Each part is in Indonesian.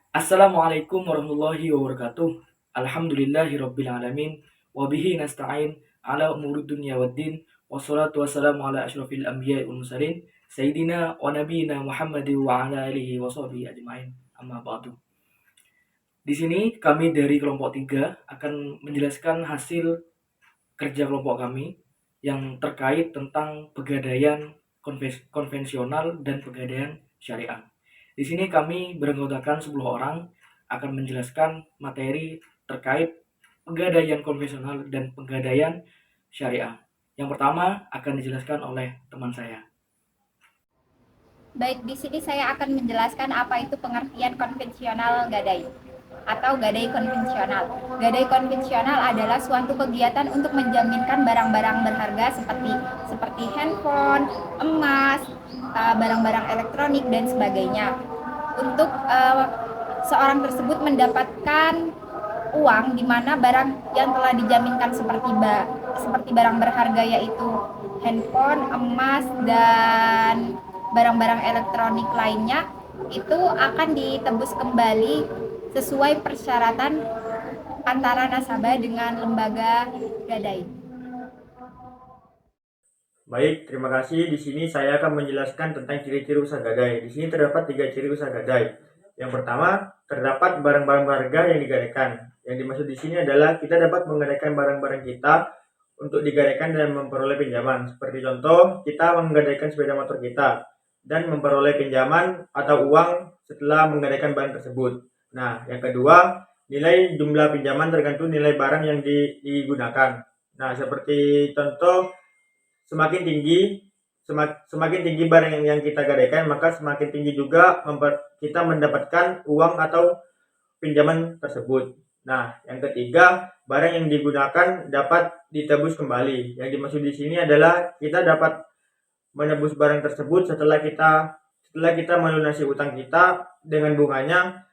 Assalamualaikum warahmatullahi wabarakatuh. Alhamdulillahirabbil alamin wa bihi nasta'in ala umuri dunya waddin wassalatu wassalamu ala asyrofil anbiya'i wal mursalin sayyidina wa nabiyina Muhammadin wa ala alihi wa sahbihi ajmain. Amma ba'du. Di sini kami dari kelompok 3 akan menjelaskan hasil kerja kelompok kami yang terkait tentang pegadaian konvensional dan pegadaian syariah. Di sini kami beranggotakan 10 orang akan menjelaskan materi terkait pegadaian konvensional dan pegadaian syariah. Yang pertama akan dijelaskan oleh teman saya. Baik, di sini saya akan menjelaskan apa itu pengertian konvensional gadai atau gadai konvensional. Gadai konvensional adalah suatu kegiatan untuk menjaminkan barang-barang berharga seperti handphone, emas, barang-barang elektronik dan sebagainya. Untuk seorang tersebut mendapatkan uang di mana barang yang telah dijaminkan seperti barang berharga yaitu handphone, emas dan barang-barang elektronik lainnya itu akan ditebus kembali sesuai persyaratan antara nasabah dengan lembaga gadai. Baik, terima kasih. Di sini saya akan menjelaskan tentang ciri-ciri usaha gadai. Di sini terdapat 3 ciri usaha gadai. Yang pertama, terdapat barang-barang berharga yang digadaikan. Yang dimaksud di sini adalah kita dapat menggadaikan barang-barang kita untuk digadaikan dan memperoleh pinjaman. Seperti contoh, kita menggadaikan sepeda motor kita dan memperoleh pinjaman atau uang setelah menggadaikan barang tersebut. Nah, yang kedua, nilai jumlah pinjaman tergantung nilai barang yang digunakan. Nah, seperti contoh, semakin tinggi semakin tinggi barang yang kita gadaikan, maka semakin tinggi juga kita mendapatkan uang atau pinjaman tersebut. Nah, yang ketiga, barang yang digunakan dapat ditebus kembali. Yang dimaksud di sini adalah kita dapat menebus barang tersebut setelah kita melunasi utang kita dengan bunganya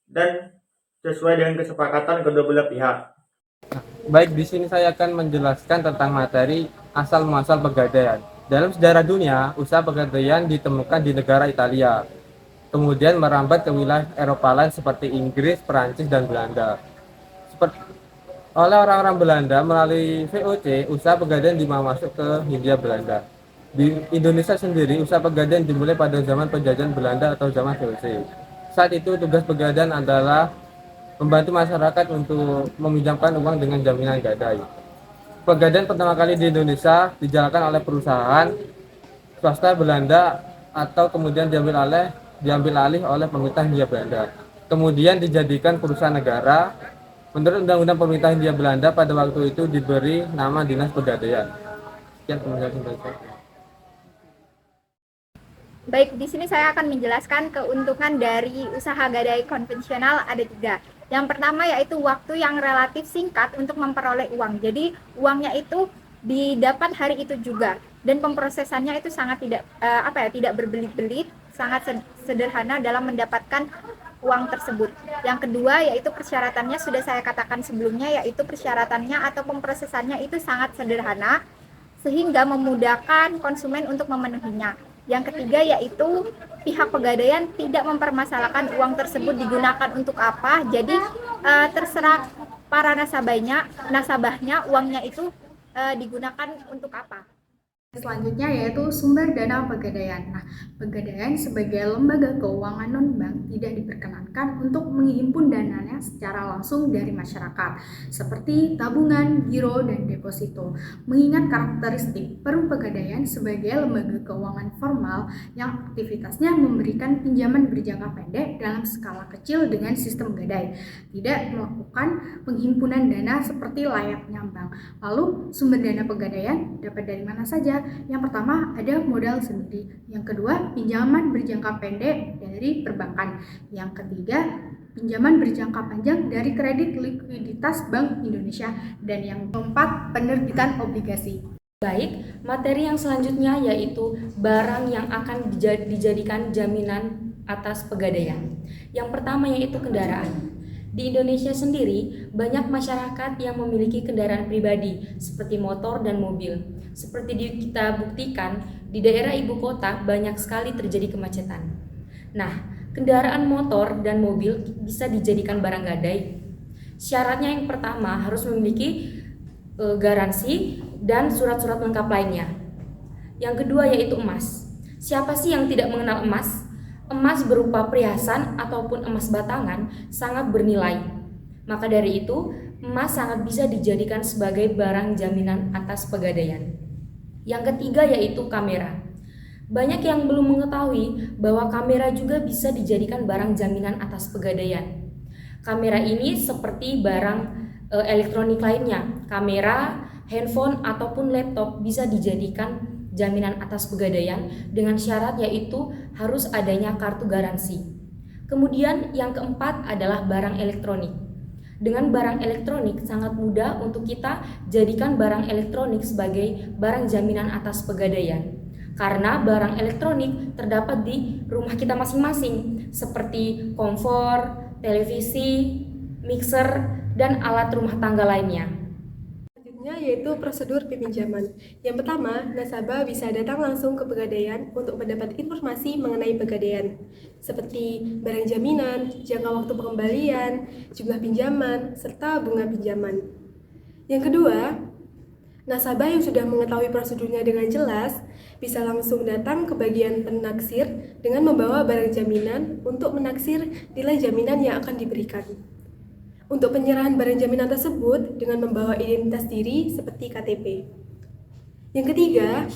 dan sesuai dengan kesepakatan kedua belah pihak. Baik, di sini saya akan menjelaskan tentang materi asal-muasal pegadaian. Dalam sejarah dunia, usaha pegadaian ditemukan di negara Italia, kemudian merambat ke wilayah Eropa lain seperti Inggris, Perancis, dan Belanda. Seperti oleh orang-orang Belanda melalui VOC, usaha pegadaian dibawa masuk ke Hindia Belanda. Di Indonesia sendiri, usaha pegadaian dimulai pada zaman penjajahan Belanda atau zaman VOC. Saat itu tugas pegadaian adalah membantu masyarakat untuk meminjamkan uang dengan jaminan gadai. Pegadaian pertama kali di Indonesia dijalankan oleh perusahaan swasta Belanda atau kemudian diambil alih oleh pemerintah Hindia Belanda. Kemudian dijadikan perusahaan negara. Menurut Undang-Undang Pemerintah Hindia Belanda pada waktu itu diberi nama Dinas Pegadaian. Sekian penjelasan dari saya. Baik, di sini saya akan menjelaskan keuntungan dari usaha gadai konvensional ada 3. Yang pertama yaitu waktu yang relatif singkat untuk memperoleh uang. Jadi uangnya itu didapat hari itu juga dan pemrosesannya itu sangat tidak berbelit-belit, sangat sederhana dalam mendapatkan uang tersebut. Yang kedua yaitu persyaratannya sudah saya katakan sebelumnya, yaitu persyaratannya atau pemrosesannya itu sangat sederhana sehingga memudahkan konsumen untuk memenuhinya. Yang ketiga yaitu pihak pegadaian tidak mempermasalahkan uang tersebut digunakan untuk apa. Jadi terserah para nasabahnya uangnya itu digunakan untuk apa. Selanjutnya yaitu sumber dana pegadaian. Nah, pegadaian sebagai lembaga keuangan non-bank tidak diperkenankan untuk menghimpun dananya secara langsung dari masyarakat, seperti tabungan, giro, dan deposito. Mengingat karakteristik perum pegadaian sebagai lembaga keuangan formal yang aktivitasnya memberikan pinjaman berjangka pendek dalam skala kecil dengan sistem gadai, tidak melakukan penghimpunan dana seperti layaknya bank. Lalu, sumber dana pegadaian dapat dari mana saja? Yang pertama ada modal sendiri, yang kedua pinjaman berjangka pendek dari perbankan, yang ketiga pinjaman berjangka panjang dari kredit likuiditas Bank Indonesia, dan yang keempat penerbitan obligasi. Baik, materi yang selanjutnya yaitu barang yang akan dijadikan jaminan atas pegadaian. Yang pertama yaitu kendaraan. Di Indonesia sendiri, banyak masyarakat yang memiliki kendaraan pribadi seperti motor dan mobil. Seperti kita buktikan, di daerah ibu kota banyak sekali terjadi kemacetan. Nah, Kendaraan motor dan mobil bisa dijadikan barang gadai. Syaratnya yang pertama harus memiliki garansi dan surat-surat lengkap lainnya. Yang kedua yaitu emas. Siapa sih yang tidak mengenal emas? Emas berupa perhiasan ataupun emas batangan sangat bernilai. Maka dari itu, emas sangat bisa dijadikan sebagai barang jaminan atas pegadaian. Yang ketiga yaitu kamera. Banyak yang belum mengetahui bahwa kamera juga bisa dijadikan barang jaminan atas pegadaian. Kamera ini seperti barang elektronik lainnya. Kamera, handphone, ataupun laptop bisa dijadikan jaminan atas pegadaian dengan syarat yaitu harus adanya kartu garansi. Kemudian yang keempat adalah barang elektronik. Dengan barang elektronik sangat mudah untuk kita jadikan barang elektronik sebagai barang jaminan atas pegadaian. Karena barang elektronik terdapat di rumah kita masing-masing seperti kompor, televisi, mixer, dan alat rumah tangga lainnya. Selanjutnya yaitu prosedur peminjaman. Yang pertama, nasabah bisa datang langsung ke Pegadaian untuk mendapat informasi mengenai Pegadaian, seperti barang jaminan, jangka waktu pengembalian, jumlah pinjaman, serta bunga pinjaman. Yang kedua, nasabah yang sudah mengetahui prosedurnya dengan jelas bisa langsung datang ke bagian penaksir dengan membawa barang jaminan untuk menaksir nilai jaminan yang akan diberikan. Untuk penyerahan barang jaminan tersebut dengan membawa identitas diri seperti KTP. Yang ketiga,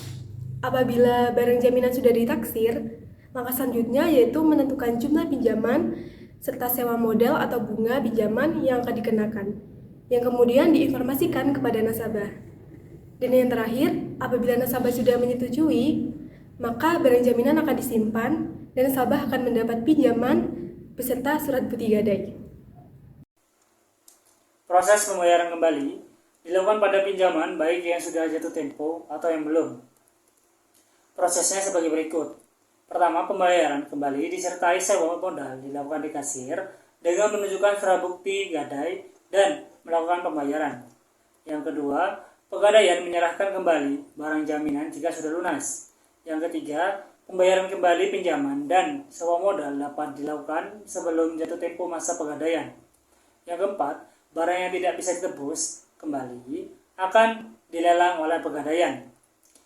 apabila barang jaminan sudah ditaksir, langkah selanjutnya yaitu menentukan jumlah pinjaman serta sewa modal atau bunga pinjaman yang akan dikenakan, yang kemudian diinformasikan kepada nasabah. Dan yang terakhir, apabila nasabah sudah menyetujui, maka barang jaminan akan disimpan dan nasabah akan mendapat pinjaman beserta surat bukti gadai. Proses pembayaran kembali dilakukan pada pinjaman baik yang sudah jatuh tempo atau yang belum. Prosesnya sebagai berikut. Pertama, pembayaran kembali disertai sewa modal dilakukan di kasir dengan menunjukkan surat bukti gadai dan melakukan pembayaran. Yang kedua, pegadaian menyerahkan kembali barang jaminan jika sudah lunas. Yang ketiga, pembayaran kembali pinjaman dan sewa modal dapat dilakukan sebelum jatuh tempo masa pegadaian. Yang keempat, barang yang tidak bisa ditebus kembali akan dilelang oleh pegadaian.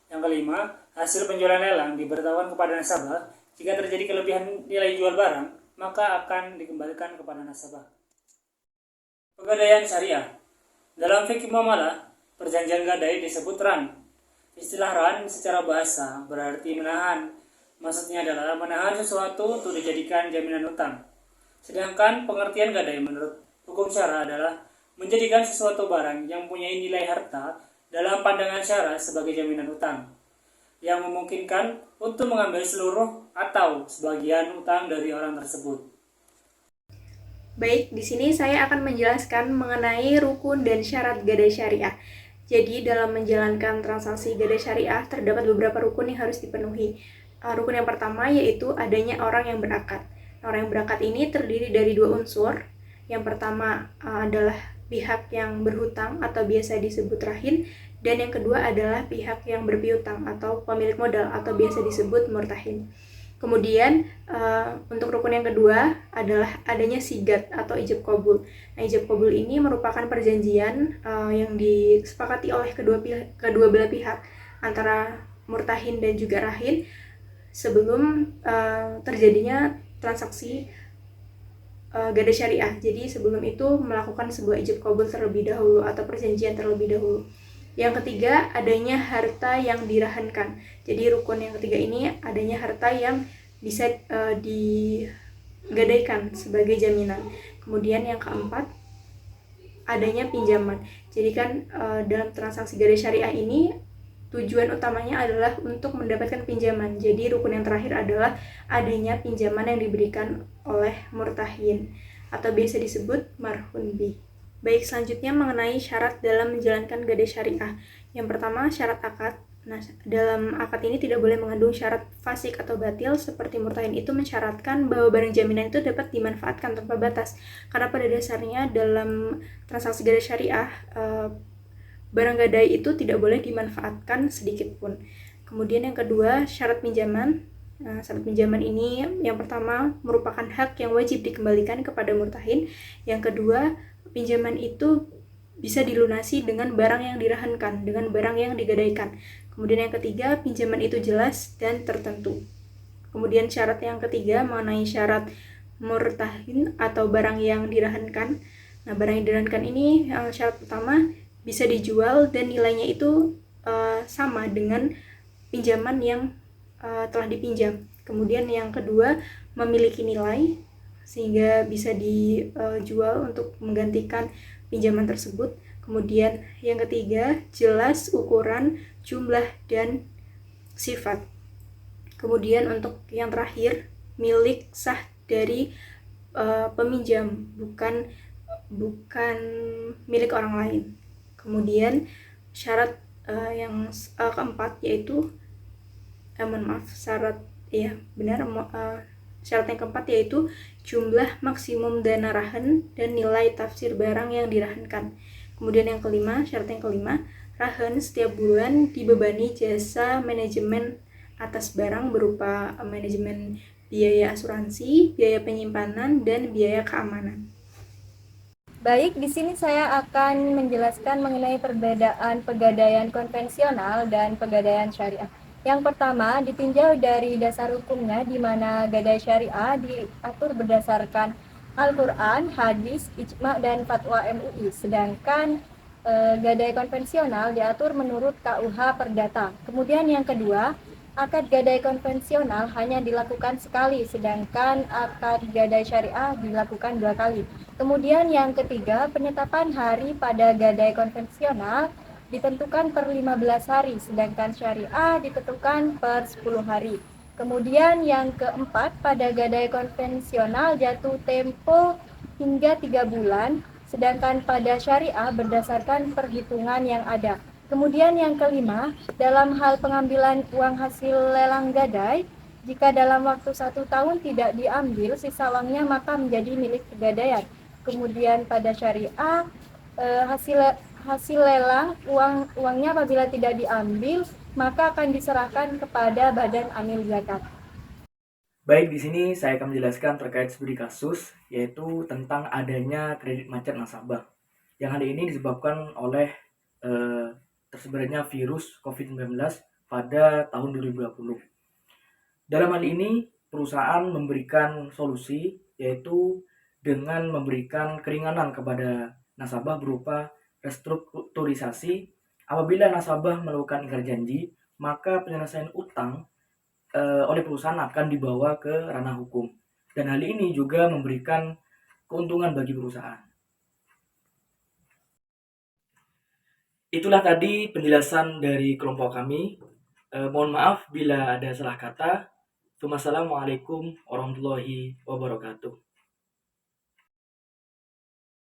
Yang kelima, hasil penjualan lelang diberitahukan kepada nasabah. Jika terjadi kelebihan nilai jual barang, maka akan dikembalikan kepada nasabah. Pegadaian syariah. Dalam fikih muamalah, perjanjian gadai disebut ran. Istilah ran secara bahasa berarti menahan. Maksudnya adalah menahan sesuatu untuk dijadikan jaminan utang. Sedangkan pengertian gadai menurut hukum syara adalah menjadikan sesuatu barang yang mempunyai nilai harta dalam pandangan syara sebagai jaminan utang, yang memungkinkan untuk mengambil seluruh atau sebagian utang dari orang tersebut. Baik, di sini saya akan menjelaskan mengenai rukun dan syarat gadai syariah. Jadi dalam menjalankan transaksi gadai syariah terdapat beberapa rukun yang harus dipenuhi. Rukun yang pertama yaitu adanya orang yang berakad. Orang yang berakad ini terdiri dari dua unsur. Yang pertama adalah pihak yang berhutang atau biasa disebut rahin, dan yang kedua adalah pihak yang berpiutang atau pemilik modal atau biasa disebut murtahin. Kemudian untuk rukun yang kedua adalah adanya sigat atau ijab qabul. Nah, ijab qabul ini merupakan perjanjian yang disepakati oleh kedua belah pihak antara murtahin dan juga rahin sebelum terjadinya transaksi gadai syariah. Jadi sebelum itu melakukan sebuah ijab qabul terlebih dahulu atau perjanjian terlebih dahulu. Yang ketiga, adanya harta yang dirahankan. Jadi rukun yang ketiga ini adanya harta yang bisa digadaikan sebagai jaminan. Kemudian yang keempat, adanya pinjaman. Jadi kan dalam transaksi gadai syariah ini tujuan utamanya adalah untuk mendapatkan pinjaman. Jadi rukun yang terakhir adalah adanya pinjaman yang diberikan oleh murtahin atau biasa disebut marhun bih. Baik, selanjutnya mengenai syarat dalam menjalankan gadai syariah. Yang pertama, syarat akad. Nah, dalam akad ini tidak boleh mengandung syarat fasik atau batil, seperti murtahin itu mensyaratkan bahwa barang jaminan itu dapat dimanfaatkan tanpa batas. Karena pada dasarnya dalam transaksi gadai syariah, barang gadai itu tidak boleh dimanfaatkan sedikit pun. Kemudian yang kedua, syarat pinjaman. Nah, syarat pinjaman ini yang pertama merupakan hak yang wajib dikembalikan kepada murtahin. Yang kedua, pinjaman itu bisa dilunasi dengan barang yang dirahankan, dengan barang yang digadaikan. Kemudian yang ketiga, pinjaman itu jelas dan tertentu. Kemudian syarat yang ketiga mengenai syarat murtahin atau barang yang dirahankan. Nah, barang yang dirahankan ini syarat pertama bisa dijual dan nilainya itu sama dengan pinjaman yang telah dipinjam. Kemudian yang kedua, memiliki nilai sehingga bisa dijual untuk menggantikan pinjaman tersebut. Kemudian yang ketiga, jelas ukuran, jumlah, dan sifat. Kemudian untuk yang terakhir, milik sah dari peminjam, bukan milik orang lain. Kemudian syarat yang keempat yaitu syarat yang keempat yaitu jumlah maksimum dana rahan dan nilai tafsir barang yang dirahankan. Kemudian yang kelima, syarat yang kelima, rahan setiap bulan dibebani jasa manajemen atas barang berupa manajemen biaya asuransi, biaya penyimpanan, dan biaya keamanan. Baik, di sini saya akan menjelaskan mengenai perbedaan pegadaian konvensional dan pegadaian syariah. Yang pertama, ditinjau dari dasar hukumnya, di mana gadai syariah diatur berdasarkan Al-Quran, hadis, ijma, dan fatwa MUI. Sedangkan gadai konvensional diatur menurut KUH Perdata. Kemudian yang kedua, akad gadai konvensional hanya dilakukan sekali, sedangkan akad gadai syariah dilakukan 2 kali. Kemudian yang ketiga, penetapan hari pada gadai konvensional ditentukan per 15 hari, sedangkan syariah ditentukan per 10 hari. Kemudian yang keempat, pada gadai konvensional jatuh tempo hingga 3 bulan, sedangkan pada syariah berdasarkan perhitungan yang ada. Kemudian yang kelima, dalam hal pengambilan uang hasil lelang gadai, jika dalam waktu 1 tahun tidak diambil sisa uangnya, maka menjadi milik pegadaian. Kemudian pada syariah, hasil lelang uangnya apabila tidak diambil, maka akan diserahkan kepada badan amil zakat. Baik, di sini saya akan menjelaskan terkait studi kasus, yaitu tentang adanya kredit macet nasabah. Yang hal ini disebabkan oleh tersebarnya virus COVID-19 pada tahun 2020. Dalam hal ini, perusahaan memberikan solusi, yaitu dengan memberikan keringanan kepada nasabah berupa restrukturisasi. Apabila nasabah melakukan ingkar janji, maka penyelesaian utang oleh perusahaan akan dibawa ke ranah hukum. Dan hal ini juga memberikan keuntungan bagi perusahaan. Itulah tadi penjelasan dari kelompok kami. Mohon maaf bila ada salah kata. Wassalamualaikum warahmatullahi wabarakatuh.